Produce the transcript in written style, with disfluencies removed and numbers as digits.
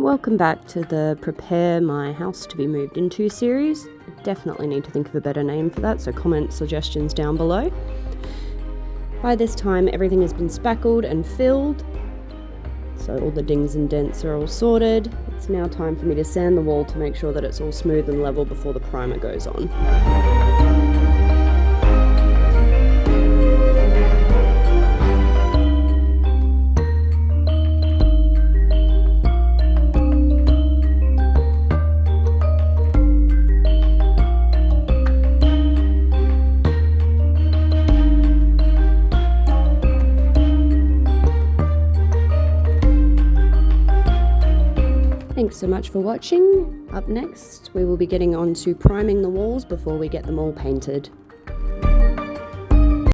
Welcome back to the Prepare My House to be Moved Into series. I definitely need to think of a better name for that, so comment suggestions down below. By this time everything has been spackled and filled, so all the dings and dents are all sorted. It's now time for me to sand the wall to make sure that it's all smooth and level before the primer goes on. Thanks so much for watching. Up next, we will be getting on to priming the walls before we get them all painted.